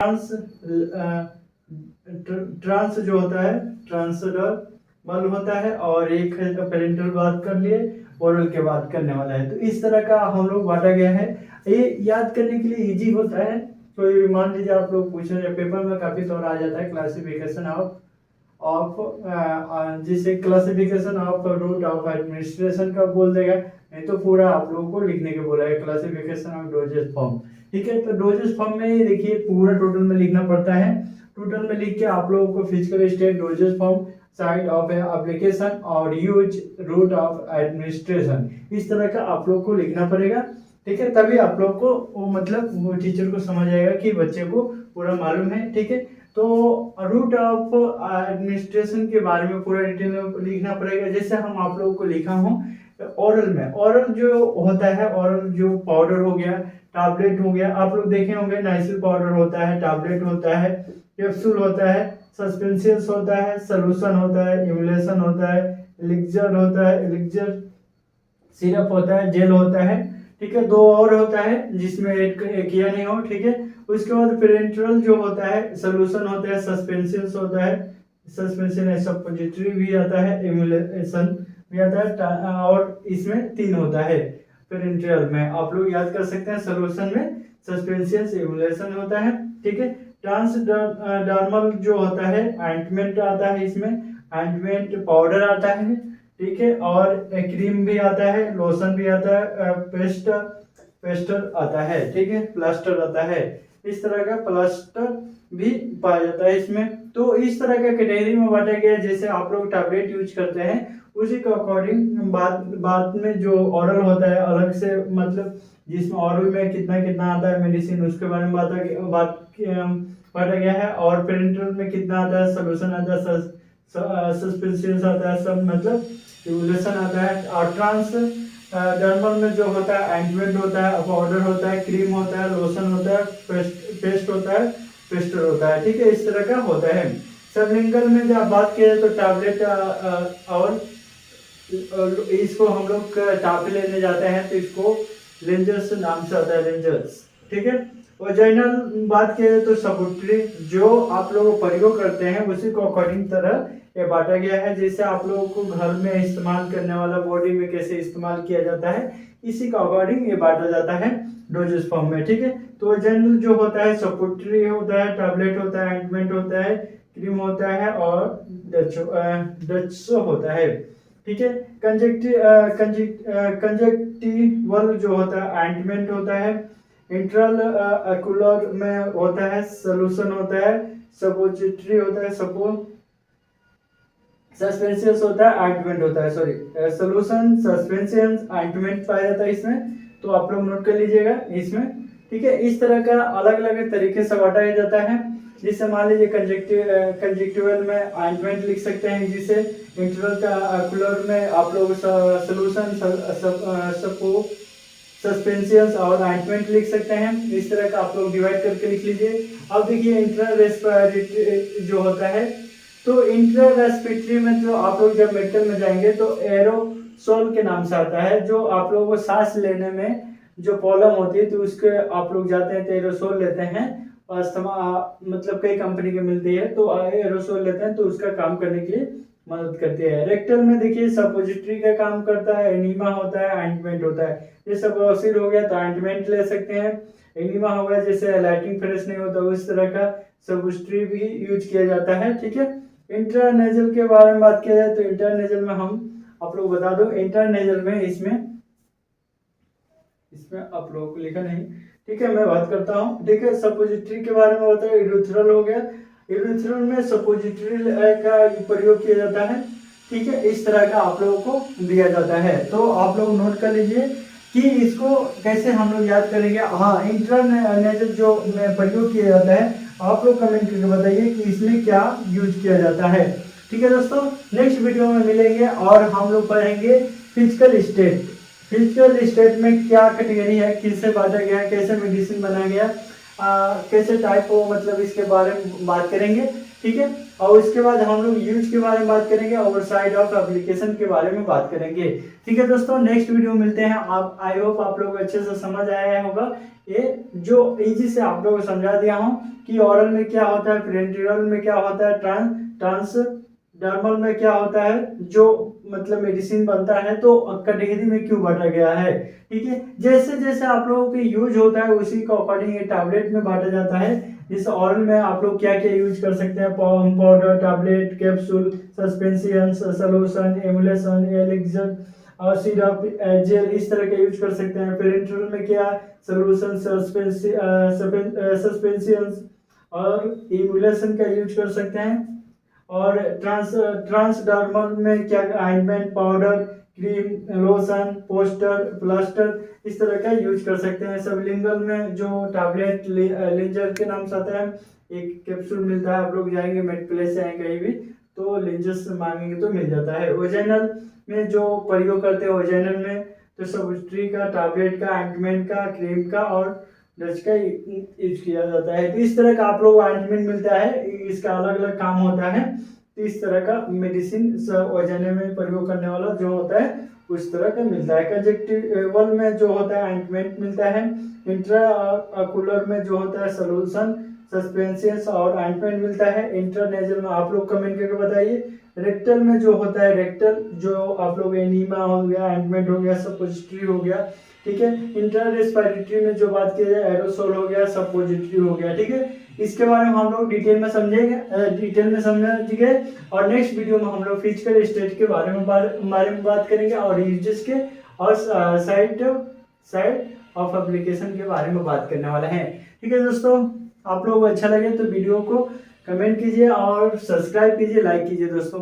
Trans trans जो होता है ट्रांसडर्मल होता है, और एक है तो पेरेंटल बात कर लिए, ओरल के बात करने वाला है। तो इस तरह का हम लोग बांटा गया है। ये याद करने के लिए इजी होता है। तो मान लीजिए आप लोग पूछ रहे हैं, पेपर में काफी तौर आ जाता है क्लासिफिकेशन ऑफ जिसे classification of root of administration का बोल देगा, नहीं तो पूरा आप लोगों को लिखने के बोला है क्लासिफिकेशन ऑफ डोजेस फॉर्म। ठीक है, तो डोजेस फॉर्म में ये देखिए पूरा टोटल में लिखना पड़ता है। टोटल में लिख के आप लोगों को physical state, doses form, side of application और यूज, रूट ऑफ एडमिनिस्ट्रेशन, इस तरह का आप लोग को लिखना पड़ेगा। ठीक है, तभी आप लोग को वो मतलब वो टीचर को समझ आएगा कि बच्चे को पूरा मालूम है। ठीक है, तो रूट ऑफ एडमिनिस्ट्रेशन के बारे में पूरा डिटेल में लिखना पड़ेगा। जैसे हम आप लोगों को लिखा हूँ ओरल में, ओरल जो होता है, ओरल जो पाउडर हो गया, टैबलेट हो गया, आप लोग देखे होंगे नाइसिल पाउडर होता है, टैबलेट होता है, कैप्सूल होता है, सस्पेंशियस होता है, सोल्यूशन होता है, इम्यूलेशन होता है, एलिक्सर होता है, एलिक्सर सिरप होता है, जेल होता है। ठीक है, दो और होता है जिसमें एक किया नहीं हो। ठीक है, उसके बाद पेरेंटल जो होता है, सोल्यूशन होता है, सस्पेंशियस होता है, सस्पेंशन सपोजिटरी भी आता है, इम्यूलेशन भी आता है, और इसमें तीन होता है पेरेंटल में। आप लोग याद कर सकते हैं, सोल्यूशन में सस्पेंशियस, इम्यूलेशन होता है। ठीक है, ट्रांसडर्मल जो होता है, ऑइंटमेंट आता है, इसमें ऑइंटमेंट पाउडर आता है। ठीक है, और क्रीम भी आता है, लोशन भी आता है, पेस्टर आता है। ठीक है, प्लास्टर आता है, इस तरह का प्लास्टर भी पाया जाता है इसमें। तो इस तरह का कैटेगरी में बांटा गया है। जैसे आप लोग टैबलेट यूज करते हैं उसी के अकॉर्डिंग बाद में जो ऑरल होता है अलग से, मतलब जिसमें ऑरल में कितना कितना आता है मेडिसिन, उसके बारे में बांटा गया है। और पेरेंटल में कितना आता है, सोल्यूशन आता है, सस्पेंशियस आता है, सब मतलब इम्यूलेशन आता है। और ट्रांस डर्मल में जो होता है ऑइंटमेंट होता है, पाउडर होता है, क्रीम होता है, लोशन होता है, पेस्ट होता है, पेस्टर होता है। ठीक है, इस तरह का होता है। सबलिंगल में जब बात किया तो टैबलेट और इसको हम लोग टाफी लेने जाते हैं तो इसको लेंजर्स नाम से आता है, लेंजर्स। ठीक है, वजाइनल बात किया तो सपोर्टरी जो आप लोग प्रयोग करते हैं उसी को अकॉर्डिंग तरह ये बांटा गया है। जैसे आप लोगों को घर में इस्तेमाल करने वाला बॉडी में कैसे इस्तेमाल किया जाता है, इसी का अकॉर्डिंग ये बांटा जाता है डोजेस फॉर्म में। ठीक है, तो जनरल जो होता है सपोर्टरी होता है, टैबलेट होता है, ऑइंटमेंट होता है, क्रीम होता है, और डचो होता है। ठीक है, कंजक्टिवल जो होता है ऑइंटमेंट होता है, इंट्रल एक्युलर में होता है, सोल्यूशन होता है, सपोजिटरी होता है, सस्पेंशियस होता है, ऑइंटमेंट होता है, सॉरी सोल्यूशन, सस्पेंशन, ऑइंटमेंट पाया जाता है इसमें। तो आप लोग नोट कर लीजिएगा इसमें। ठीक है, इस तरह का अलग अलग तरीके से बांटा जाता है। जिससे मान लीजिए कंजक्टिवल में ऑइंटमेंट लिख सकते हैं, जिसे इंट्राक्युलर में आप लोग सोल्यूशन, सस्पेंशियस और ऑइंटमेंट लिख सकते हैं। इस तरह का आप लोग डिवाइड करके लिख लीजिए। अब देखिए इंट्रा रेस्पिरेटरी जो होता है, तो इंट्रा रेस्पिरेटरी में जो आप लोग जब मेडिकल में जाएंगे तो एरोसोल के नाम से आता है। जो आप लोगों को सांस लेने में जो प्रॉब्लम होती है तो उसके आप लोग जाते हैं तो एरोसोल लेते हैं, अस्थमा मतलब कई कंपनी के मिलती है, तो एरोसोल लेते हैं तो उसका काम करने के लिए मदद करती है। रेक्टल में देखिए सपोजिटरी का काम करता है, एनीमा होता है, ऑइंटमेंट होता है। जैसे बवासीर हो गया तो ऑइंटमेंट ले सकते हैं, एनीमा हो गया जैसे लाइटिंग फ्रेश नहीं होता उस तरह का सपोजिटरी भी यूज किया जाता है। ठीक है, इंटरनेजल के बारे में बात किया जाए तो इंटरनेजल में हम आप लोग बता दो, इंटरनेजल में इसमें आप लोगों को लिखा नहीं। ठीक है, मैं बात करता हूँ। ठीक है, सपोजिटरी के बारे में बताया, यूरेथ्रल हो गया, यूरेथ्रल में सपोजिटरी का प्रयोग किया जाता है। ठीक है, इस तरह का आप लोगों को दिया जाता है। तो आप लोग नोट कर लीजिए कि इसको कैसे हम लोग याद करेंगे। हाँ, इंटरनेजल जो प्रयोग किया जाता है, आप लोग कमेंट करके बताइए कि इसमें क्या यूज किया जाता है। ठीक है दोस्तों, नेक्स्ट वीडियो में मिलेंगे और हम लोग पढ़ेंगे फिजिकल स्टेट। फिजिकल स्टेट में क्या कैटेगरी है, किससे बांटा गया है, कैसे मेडिसिन बनाया गया, कैसे टाइप हो, मतलब इसके बारे में बात करेंगे। ठीक है। और उसके बाद हम लोग यूज के बारे में बात करेंगे और साइड ऑफ एप्लीकेशन के बारे में बात करेंगे। ठीक है दोस्तों, नेक्स्ट वीडियो मिलते हैं। आप आई होप आप लोग अच्छे से समझ आया होगा। ये जो इजी से आप लोगों को समझा दिया हूँ कि ओरल में क्या होता है, पेरेंटरल में क्या होता है, ट्रांसडर्मल में क्या होता है, जो मतलब मेडिसिन बनता है तो कैटेगरी में क्यों बांटा गया है। ठीक है, जैसे जैसे आप लोगों के यूज होता है उसी के अकॉर्डिंग ये टैबलेट में बांटा जाता है। इस ऑरल में आप लोग क्या क्या यूज कर सकते हैं, powder, tablet, capsule, suspension, solution, emulation, elixir और सिरप, जेल, इस तरह के यूज कर सकते हैं। पेरेंटरल में क्या, सॉल्यूशन, सस्पेंशन और इमुलेशन का यूज कर सकते हैं। और ट्रांसडर्मल में क्या, ointment, powder, cream, lotion, poster, plaster, इस तरह का यूज कर सकते हैं। सबलिंगल में जो टैबलेट लेंजर के नाम से आता है, एक कैप्सूल मिलता है, आप लोग जाएंगे मेड प्लेस से कहीं भी तो लेंजर्स मांगेंगे तो मिल जाता है। ओजेनल में जो प्रयोग करते हैं, ओजेनल में तो सब्स्ट्री का, टैबलेट का, ऑइंटमेंट का, क्रीम का और डच का यूज किया जाता है। तो इस तरह का आप लोग ऑइंटमेंट मिलता है, इसका अलग अलग काम होता है। तो इस तरह का मेडिसिन ओजेने में प्रयोग करने वाला जो होता है उस तरह का मिलता है। कंजक्टिवल में जो होता है ऑइंटमेंट मिलता है। इंट्राकुलर में जो होता है सॉल्यूशन, सस्पेंशन और ऑइंटमेंट मिलता है। इंटरनेजल में आप लोग कमेंट करके बताइए। रेक्टल में जो होता है, रेक्टल जो आप लोग एनीमा हो गया, ऑइंटमेंट हो गया, सपोजिटरी हो गया। ठीक है, इंटर रेस्पिरेटरी में जो बात की जाए, एरोसोल हो गया, सपोजिटरी हो गया। ठीक है, इसके बारे में हम लोग डिटेल में समझेंगे और नेक्स्ट वीडियो में हम लोग फिजिकल स्टेट के बारे में बात करेंगे और यूजेस के और साइड ऑफ एप्लीकेशन के बारे में बात करने वाले हैं। ठीक है दोस्तों, आप लोगों को अच्छा लगे तो वीडियो को कमेंट कीजिए और सब्सक्राइब कीजिए, लाइक कीजिए दोस्तों।